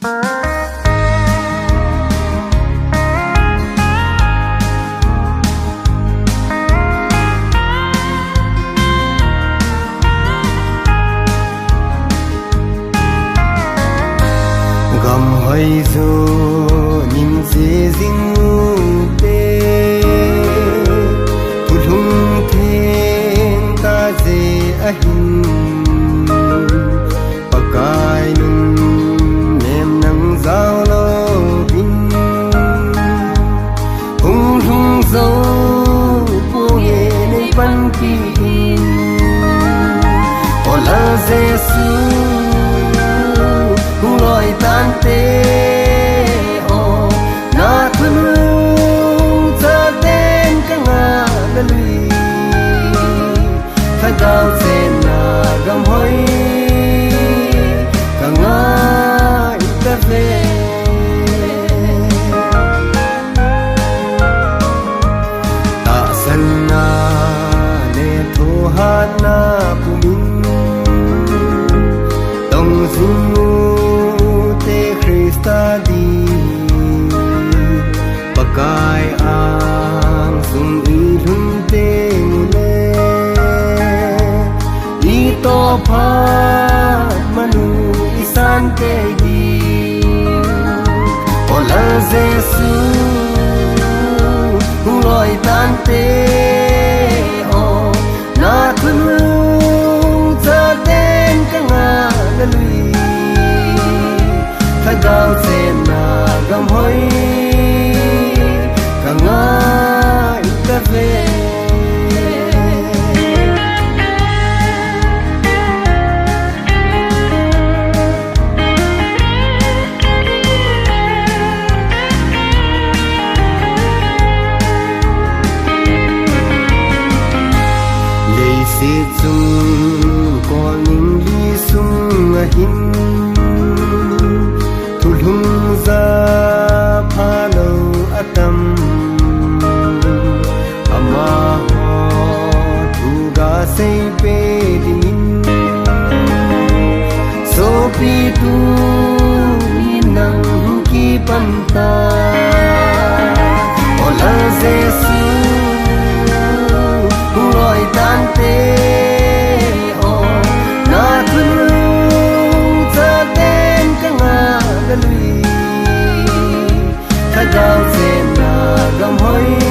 gầm hơi dù nhìn dễ dính tê thụt hung thiên ta dễ ahin pakai nun nem nang giao lo bin hung hung dấu bu ye nei pan kin ola Giêsu loi tan te o na thun cha ten ka nga la lui tha gao zen na gam hoi ka nga ita ve ta san na ne tho ha na pu min tong zung ta đi pakai ang sung ilhung te mule ito pa manu isan te di ola Giêsu loi tan te o na thun cha ten ka nga la lui tha gao zen na gam hoi ka nga ita ve lei se chung ko ning li sung a hin thulhung za phalo atam ama ho thuga sei pe din so pi tu nang ki panta ola Giêsu loi tan te o na thun cha ten ka nga la lui tha gao zen na gam hoi